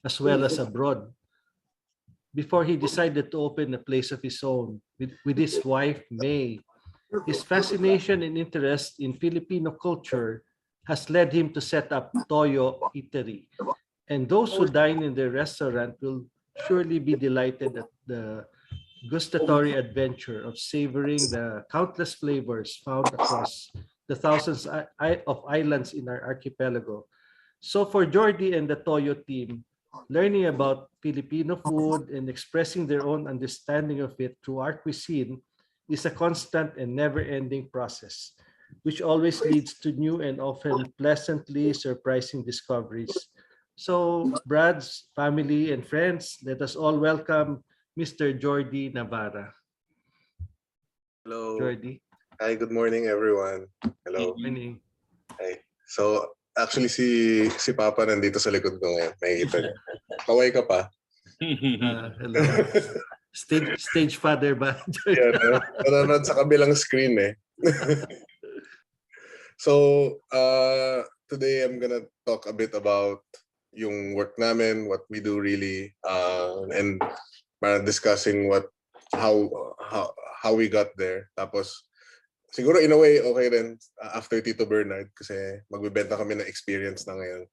as well as abroad. Before he decided to open a place of his own with his wife, May, his fascination and interest in Filipino culture has led him to set up Toyo Eatery. And those who dine in their restaurant will surely be delighted at the gustatory adventure of savoring the countless flavors found across the thousands of islands in our archipelago. So for Jordy and the Toyo team, learning about Filipino food and expressing their own understanding of it through our cuisine is a constant and never-ending process, which always leads to new and often pleasantly surprising discoveries. So, Brad's family and friends, let us all welcome Mr. Jordy Navarra. Hello. Jordy. Hi, good morning everyone. Hello. Good morning. Hi. So, actually si Papa nandito sa likod ko ngayon. Makikita niyo. Kaway ka pa. Hello. Stage father ba? Yeah, nanonood sa kabilang screen eh. So, today I'm gonna talk a bit about yung work namin, what we do really, and discussing how we got there. Tapos, siguro in a way, okay rin after Tito Bernard kasi magbibenta kami ng experience na ngayon.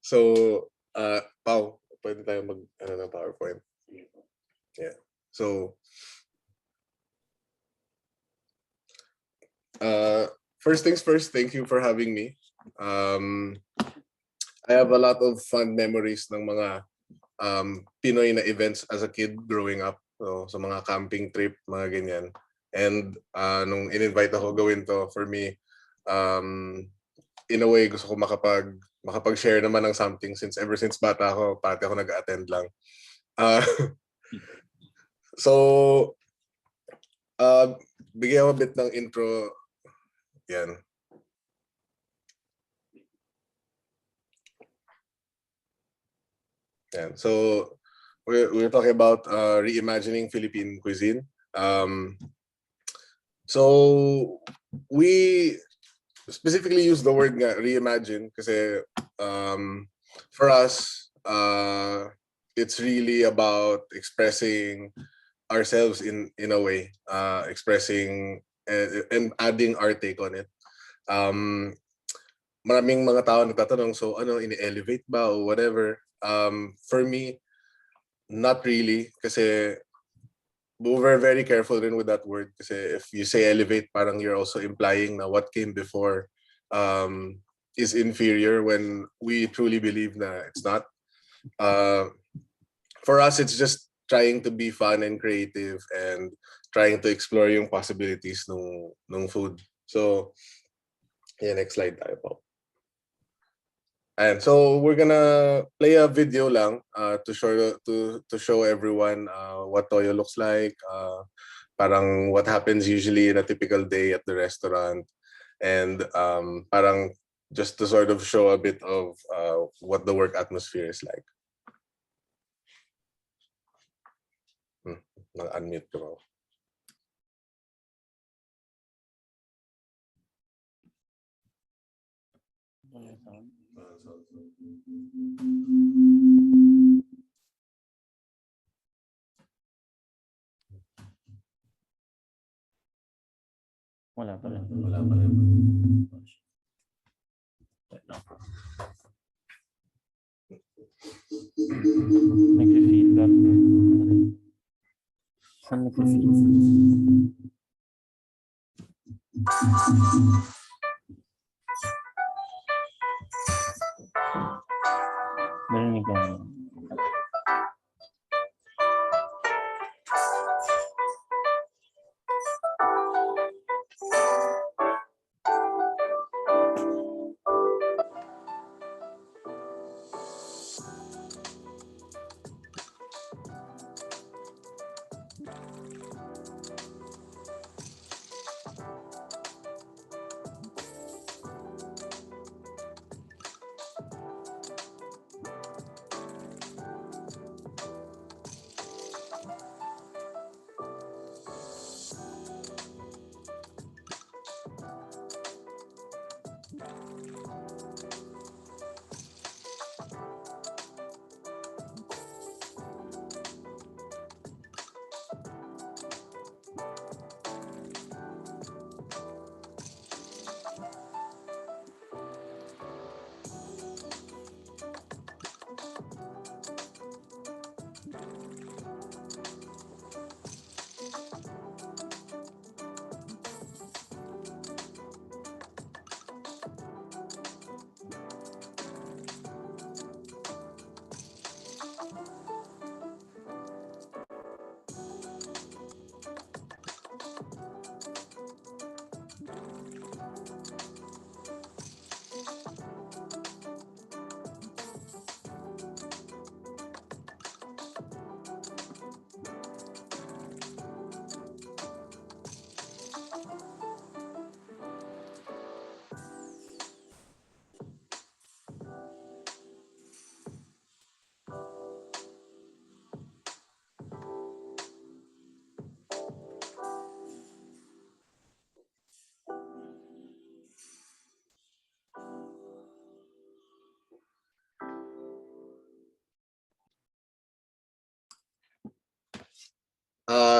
So, Pao, pwede tayo ng PowerPoint. Yeah. So, first things first, thank you for having me. I have a lot of fun memories ng mga Pinoy na events as a kid growing up. So, sa mga camping trip, mga ganyan. And nung in-invite ako gawin to, for me, in a way, gusto ko makapag-share naman ng something since ever since bata ako, pati ako nag-attend lang. So, bigyan ako a bit ng intro. Yan. Yan. So, we're talking about reimagining Philippine cuisine. So, we specifically use the word nga, reimagine kasi for us, it's really about expressing ourselves in a way, expressing and adding our take on it. Maraming mga tao nagtatanong, so ano, ini-elevate ba o whatever? For me, not really, kasi we're very careful rin with that word kasi if you say elevate, parang you're also implying na what came before is inferior when we truly believe na it's not. For us, it's just trying to be fun and creative and trying to explore yung possibilities ng food. So, yeah, next slide tayo po. And so we're gonna play a video lang to show everyone what Toyo looks like, parang what happens usually in a typical day at the restaurant, and parang just to sort of show a bit of what the work atmosphere is like. Unmute ko. Wala pa rin. Nag-feedback. Saan nag-feedback? Narinig ka naman.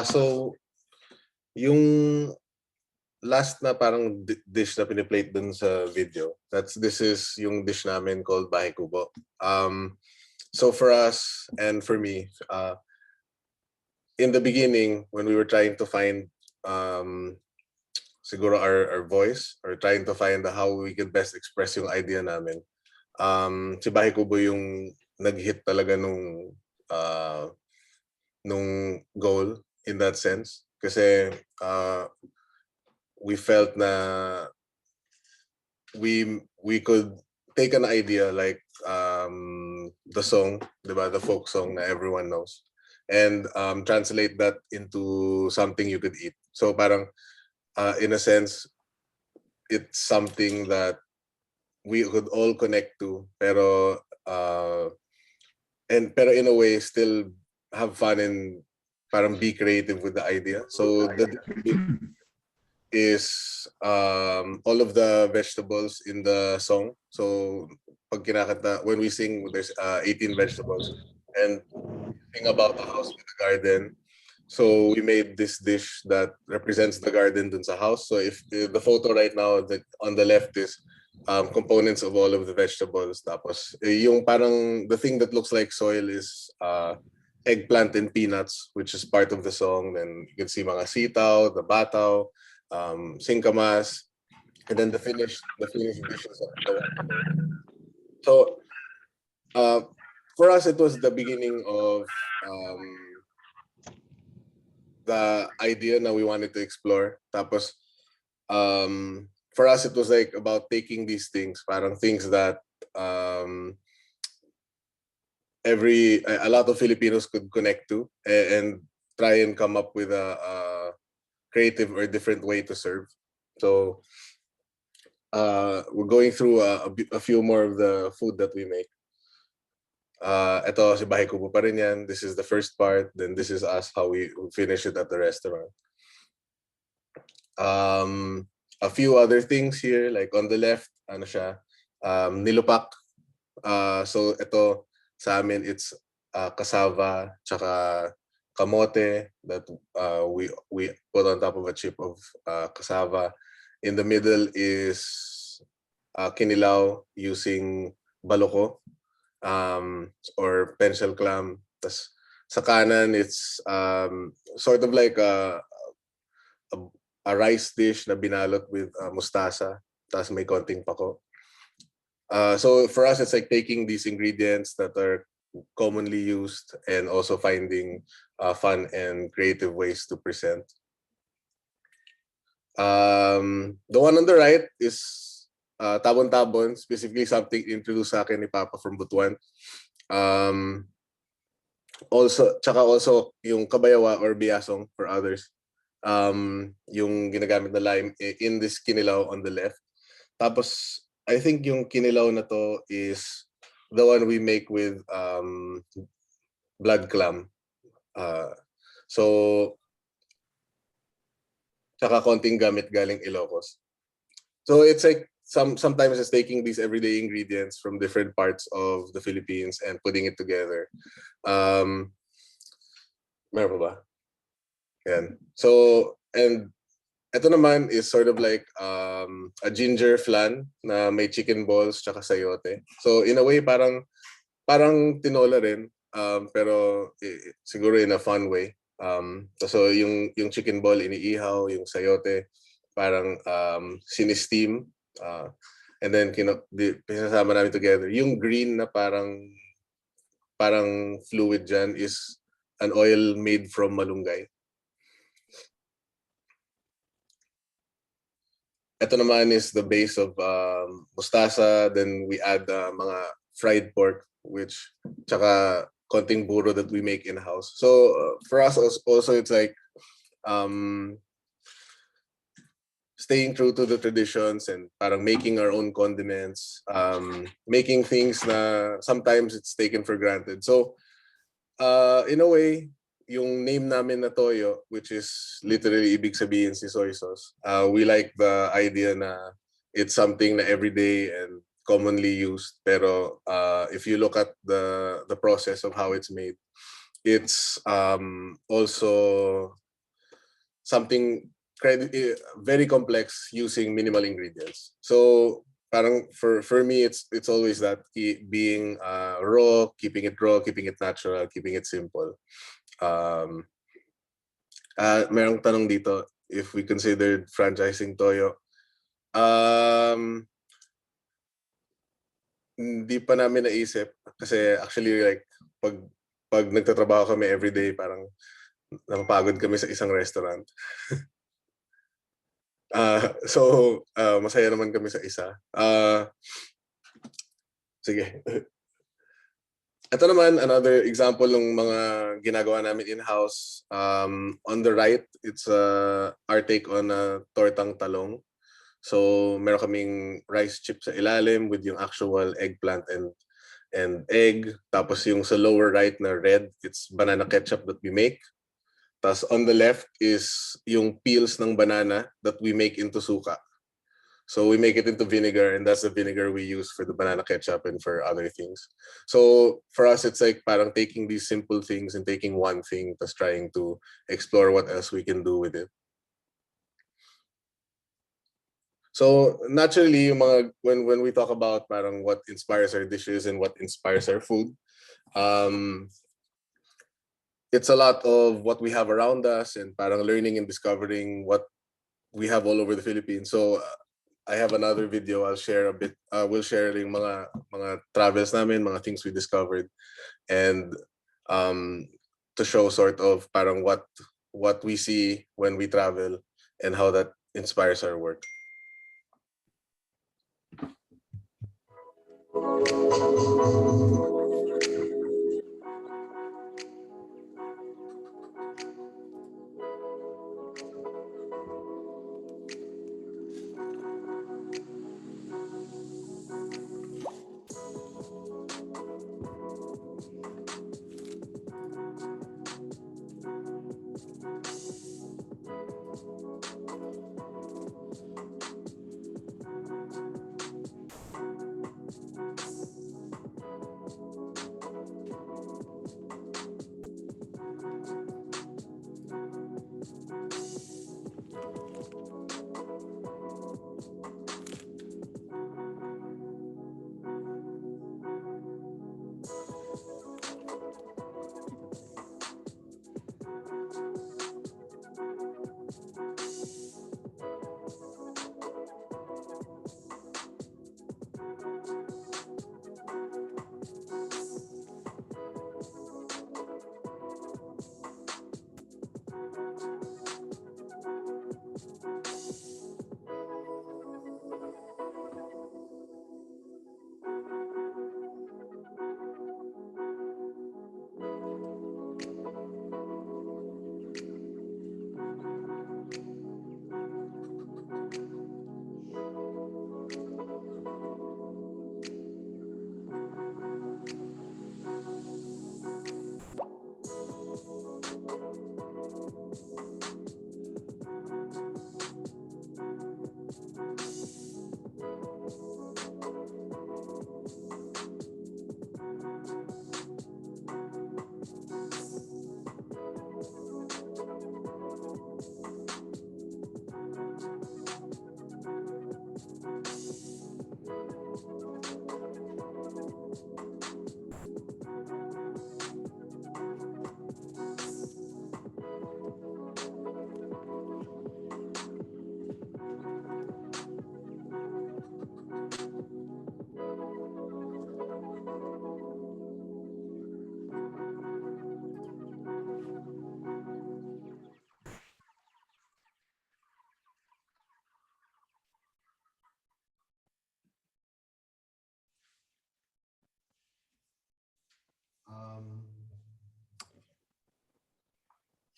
So yung last na parang dish na piniplate dun sa video, this is yung dish namin called Bahay Kubo. So for us and for me, in the beginning when we were trying to find siguro our voice or trying to find how we could best express yung idea namin, si Bahay Kubo yung nag-hit talaga nung goal in that sense kasi we felt na we could take an idea like the song, diba, the folk song na everyone knows, and translate that into something you could eat. So parang in a sense, it's something that we could all connect to, pero in a way still have fun and parang be creative with the idea. So the is all of the vegetables in the song. So pag kinakanta, when we sing, there's 18 vegetables, and sing about a house with a garden. So we made this dish that represents the garden dun sa house. So if the photo right now on the left is components of all of the vegetables. Tapos yung parang the thing that looks like soil is eggplant and peanuts, which is part of the song. Then you can see mga sitaw, the bataw, singkamas, and then the finished dishes. So for us, it was the beginning of the idea na we wanted to explore. Tapos for us, it was like about taking these things, parang things that a lot of Filipinos could connect to and try and come up with a creative or different way to serve. So we're going through a few more of the food that we make. Ito si Bahay Kubo pa rin yan. This is the first part. Then this is us, how we finish it at the restaurant. A few other things here, like on the left, ano siya, nilupak. So ito sa amin, it's cassava tsaka kamote that we put on top of a chip of cassava. In the middle is kinilaw using baloko or pencil clam. Tas sa kanan, it's sort of like a rice dish na binalot with mustasa, tas may konting pako. So for us, it's like taking these ingredients that are commonly used and also finding fun and creative ways to present. The one on the right is tabon-tabon, specifically something introduced sa akin ni Papa from Butuan. Also yung kabayawa or biyasong for others. Yung ginagamit na lime in this kinilaw on the left. Tapos I think yung kinilaw na to is the one we make with blood clam. So tsaka konting gamit galing Ilocos. So it's like sometimes it's taking these everyday ingredients from different parts of the Philippines and putting it together. Meron pa ba? Yan. So, and ito naman is sort of like a ginger flan na may chicken balls tsaka sayote. So in a way parang tinola rin, pero siguro in a fun way. So yung chicken ball iniihaw, yung sayote parang sinisteam, and then pinasama namin together. Yung green na parang fluid dyan is an oil made from malunggay. Ito naman is the base of mustasa. Then we add mga fried pork, which tsaka konting buro that we make in-house. So for us also, it's like staying true to the traditions and parang making our own condiments, making things na sometimes it's taken for granted. So in a way, yung name namin na Toyo, which is literally ibig sabihin si soy sauce, we like the idea na it's something na everyday and commonly used. Pero if you look at the process of how it's made, it's also something very complex using minimal ingredients. So parang for me, it's always that being raw, keeping it natural, keeping it simple. Merong tanong dito, if we considered franchising Toyo. Hindi pa namin naisip kasi actually like pag nagtatrabaho kami everyday, parang napapagod kami sa isang restaurant. So masaya naman kami sa isa. Sige. Ito naman, another example ng mga ginagawa namin in-house. On the right, it's our take on tortang talong. So meron kaming rice chip sa ilalim with yung actual eggplant and egg. Tapos yung sa lower right na red, it's banana ketchup that we make. Tapos on the left is yung peels ng banana that we make into suka. So we make it into vinegar, and that's the vinegar we use for the banana ketchup and for other things. So for us, it's like parang taking these simple things and taking one thing, plus trying to explore what else we can do with it. So naturally, yung mga, when we talk about parang what inspires our dishes and what inspires our food, it's a lot of what we have around us and parang learning and discovering what we have all over the Philippines. So I have another video. I'll share a bit. We'll share yung mga travels namin, mga things we discovered, and to show sort of parang what we see when we travel and how that inspires our work.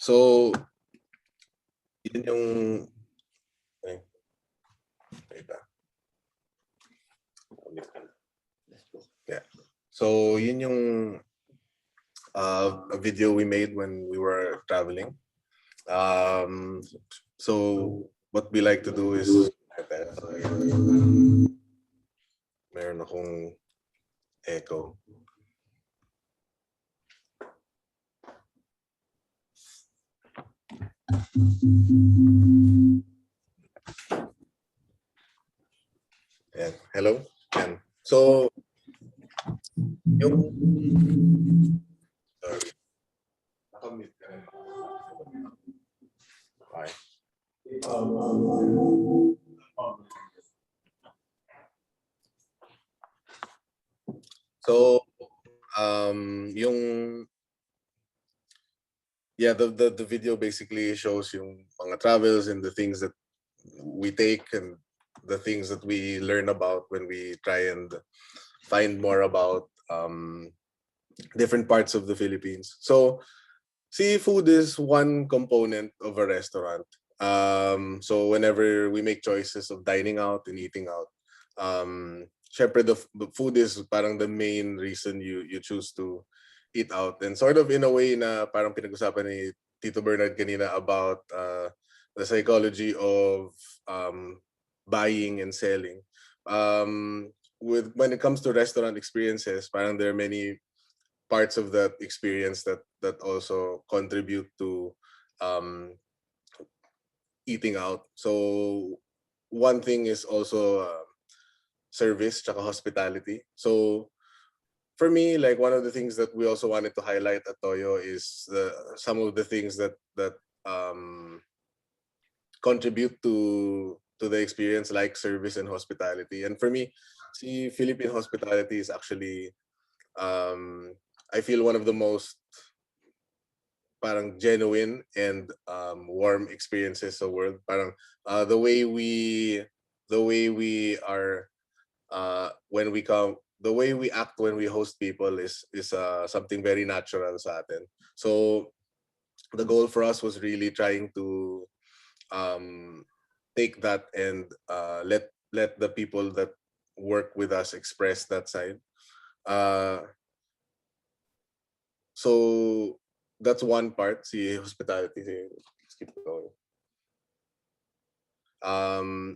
So, yun yung yeah. So, yun yung a video we made when we were traveling. So, what we like to do is meron akong echo. Yan. Hello? Yan. So, yung... Sorry. Nakamute ka rin. Okay. So, yung... Yeah, the video basically shows yung mga travels and the things that we take and the things that we learn about when we try and find more about different parts of the Philippines. So seafood is one component of a restaurant. So whenever we make choices of dining out and eating out, syempre the food is parang the main reason you choose to eat out. And sort of in a way na parang pinag-usapan ni Tito Bernard kanina about the psychology of buying and selling. When it comes to restaurant experiences, parang there are many parts of that experience that also contribute to eating out. So one thing is also service tsaka hospitality. So for me, like one of the things that we also wanted to highlight at Toyo is some of the things that contribute to the experience, like service and hospitality. And for me, see, Philippine hospitality is actually I feel one of the most parang genuine and warm experiences of the world. Parang the way we are when we come, the way we act when we host people is something very natural sa atin. So the goal for us was really trying to take that and let the people that work with us express that side. So that's one part, see hospitality. Let's keep going.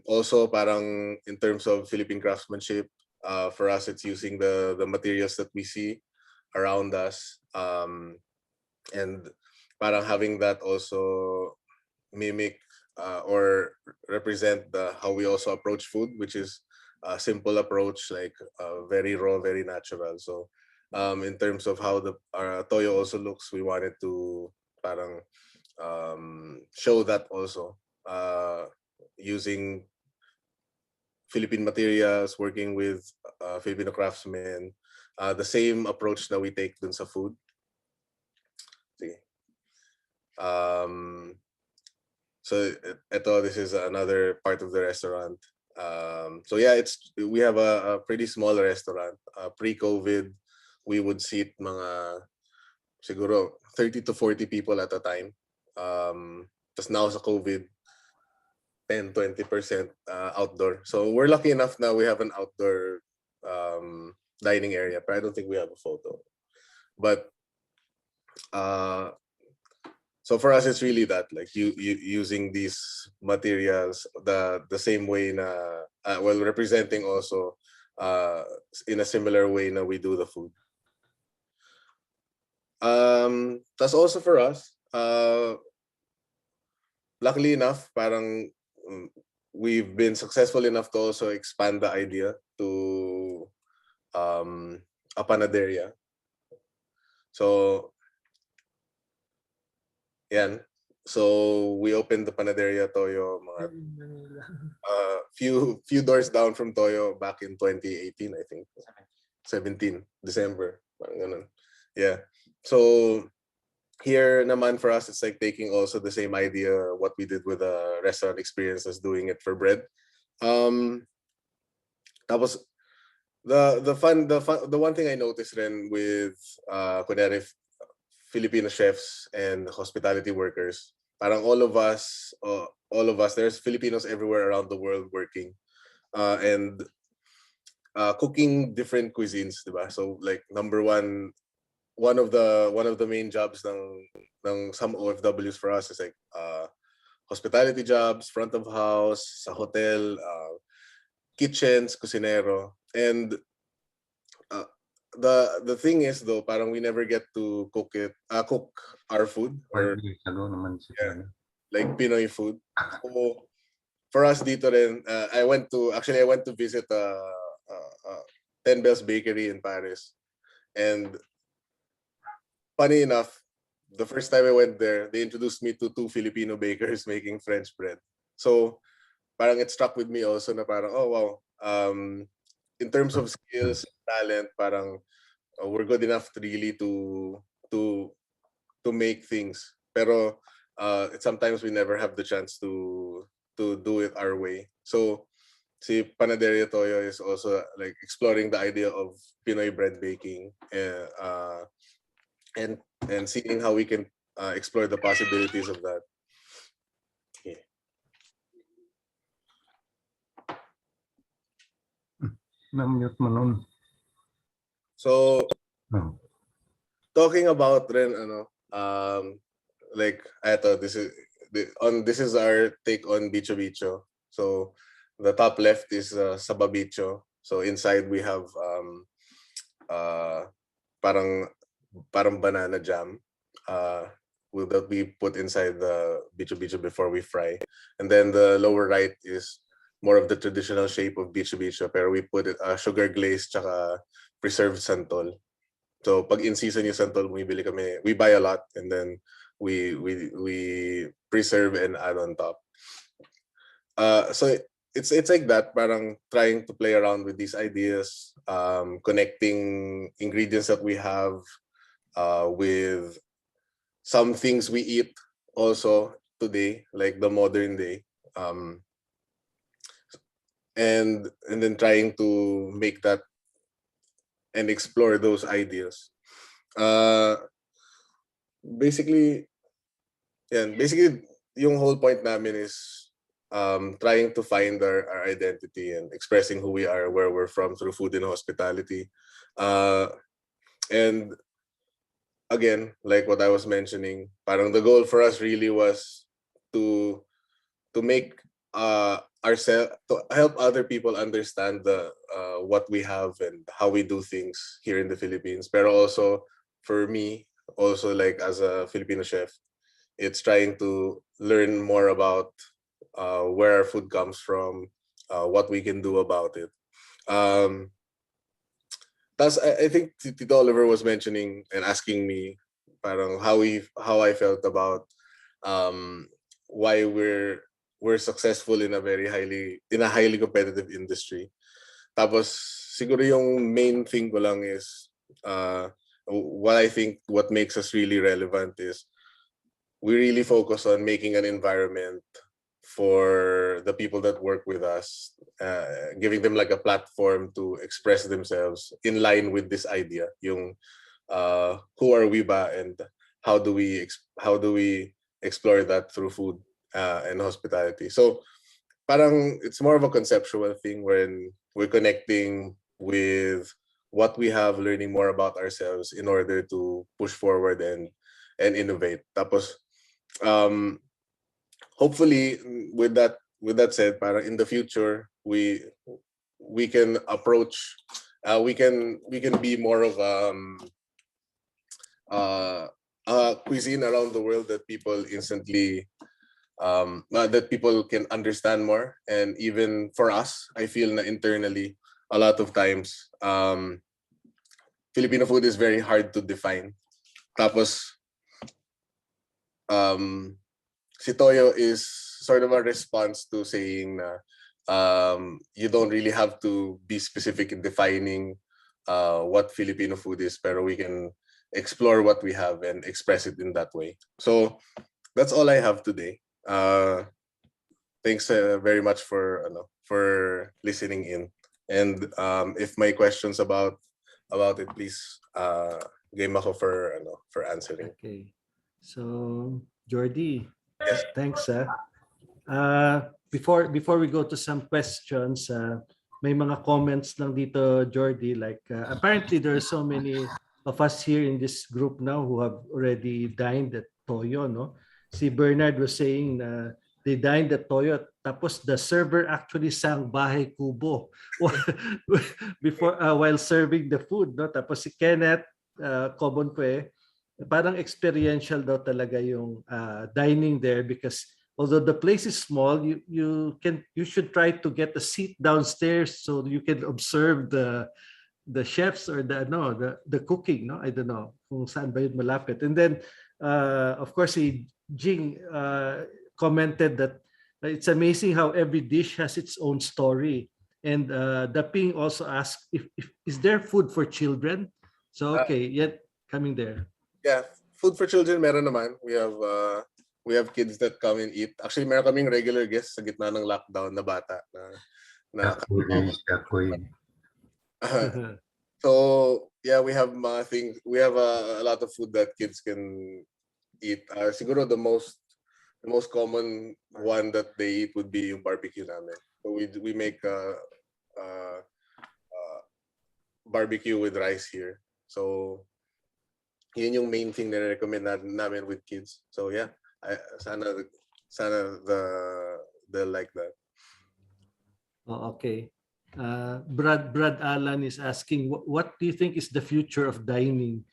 Also, parang in terms of Philippine craftsmanship, for us, it's using the materials that we see around us, and parang having that also mimic or represent how we also approach food, which is a simple approach, like very raw, very natural. So in terms of how our Toyo also looks, we wanted to parang show that also using Philippine materials, working with Filipino craftsmen, the same approach that we take dun sa food. Sige. So this is another part of the restaurant. So yeah, we have a pretty small restaurant. Pre-COVID, we would seat mga siguro 30 to 40 people at a time. Just now sa COVID, 10-20% outdoor. So we're lucky enough now we have an outdoor dining area, but I don't think we have a photo. But so for us, it's really that, like you using these materials the same way na while representing also in a similar way na we do the food. That's also for us. Luckily enough, parang we've been successful enough to also expand the idea to a panaderia. So yan. So we opened the Panaderia Toyo mga few doors down from Toyo back in 2018, I think. 17 December. Parang ganun. Yeah. So here naman for us, it's like taking also the same idea what we did with the restaurant experience as doing it for bread. Tapos the one thing I noticed then with kunwari Filipino chefs and hospitality workers, parang all of us, there's Filipinos everywhere around the world working and cooking different cuisines, diba? So like number one of the main jobs ng some OFWs for us is like hospitality jobs, front of house, sa hotel, kitchens, kusinero, and the thing is though, parang we never get to cook our food or Sago naman yeah. like Pinoy food. So for us dito rin, I went to visit uh, 10 Bells Bakery in Paris. And funny enough, the first time I went there, they introduced me to two Filipino bakers making French bread. So parang it struck with me also na parang, oh wow, in terms of skills, talent, parang we're good enough to really to to make things. Pero sometimes we never have the chance to do it our way. So si Panaderia Toyo is also like exploring the idea of Pinoy bread baking, and seeing how we can explore the possibilities of that. Yeah. Na-mute mo nun. So Oh. talking about rin like eto, this is our take on Bicho Bicho. So the top left is Sababicho. So inside we have uh parang banana jam that we put inside the Bicho Bicho before we fry. And then the lower right is more of the traditional shape of Bicho Bicho, pero we put it sugar glaze tsaka preserved santol. So pag in season yung santol, we buy a lot and then we preserve and add on top. So it's like that, parang trying to play around with these ideas, connecting ingredients that we have with some things we eat also today, like the modern day, and then trying to make that and explore those ideas. Basically, yung whole point namin is trying to find our identity and expressing who we are, where we're from through food and hospitality. And again, like what I was mentioning, parang the goal for us really was to make ourselves, to help other people understand the what we have and how we do things here in the Philippines. Pero also for me, also like as a Filipino chef, it's trying to learn more about where our food comes from, what we can do about it. I think Tito Oliver was mentioning and asking me parang how I felt about why we're successful in a highly competitive industry. Tapos siguro yung main thing ko lang is what I think what makes us really relevant is we really focus on making an environment for the people that work with us, giving them like a platform to express themselves in line with this idea, yung who are we ba and how do we explore that through food and hospitality. So parang it's more of a conceptual thing when we're connecting with what we have, learning more about ourselves in order to push forward and innovate. Tapos hopefully with that said, parang in the future we can approach we can be more of a cuisine around the world that people instantly that people can understand more. And even for us, I feel na internally a lot of times Filipino food is very hard to define. Tapos si Toyo is sort of a response to saying na you don't really have to be specific in defining what Filipino food is, pero we can explore what we have and express it in that way. So that's all I have today. Thanks very much for listening in. And if my questions about it, please game ako for answering. Okay. So, Jordy, Yes. thanks. Before we go to some questions, may mga comments lang dito, Jordy. Like, apparently there are so many of us here in this group now who have already dined at Toyo, no? Si Bernard was saying na they dined at Toyo, tapos the server actually sang Bahay Kubo before while serving the food, no? Tapos si Kenneth Cobon parang experiential daw talaga yung dining there because although the place is small, you should try to get a seat downstairs so you can observe the chefs or the cooking, no? I don't know kung saan ba yun malapit. And then of course si Jing commented that it's amazing how every dish has its own story. And the Ping also asked if is there food for children? So okay, yet coming there. Yeah, food for children meron naman. We have kids that come and eat. Actually, meron kaming regular guests sa gitna ng lockdown na bata na Shakoy. so yeah, we have mga things. We have a lot of food that kids can eat. Siguro the most common one that they eat would be yung barbecue namin. So we make barbecue with rice here. So yun yung main thing na recommend namin with kids. So yeah, sana they'll like that. Oh, okay. Brad Alan is asking, what do you think is the future of dining?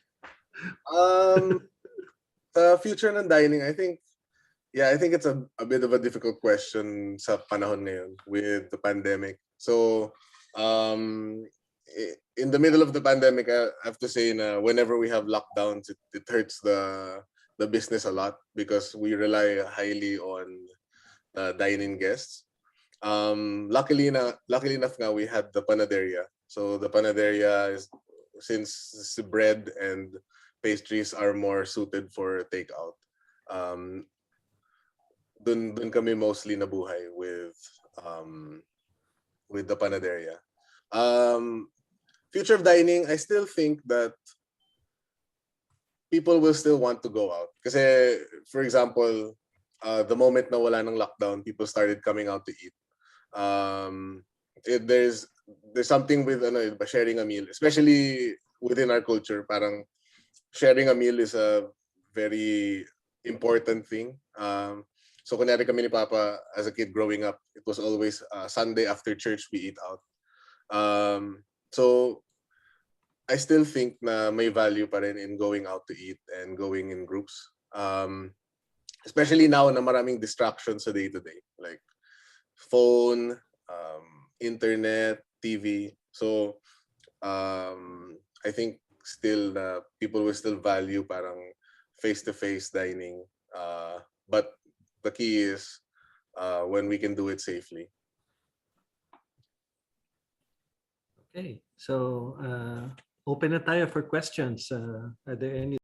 The future ng dining, I think it's a bit of a difficult question sa panahon ngayon with the pandemic. So, in the middle of the pandemic, I have to say na whenever we have lockdowns, it hurts the business a lot because we rely highly on dine-in guests. Luckily enough nga, we had the panaderia. So the panaderia is, since bread and pastries are more suited for takeout. Dun kami mostly nabuhay with the panaderia. Future of dining, I still think that people will still want to go out. Kasi, for example, the moment na wala ng lockdown, people started coming out to eat. There's something with sharing a meal, especially within our culture. Parang sharing a meal is a very important thing. So kunyari kami ni Papa as a kid growing up, it was always Sunday after church we eat out. So I still think na may value pa rin in going out to eat and going in groups. Especially now na maraming distractions sa day-to-day, like phone, internet, TV. So I think still people will still value parang face-to-face dining. But the key is when we can do it safely. Okay, so open na tayo for questions. Are there any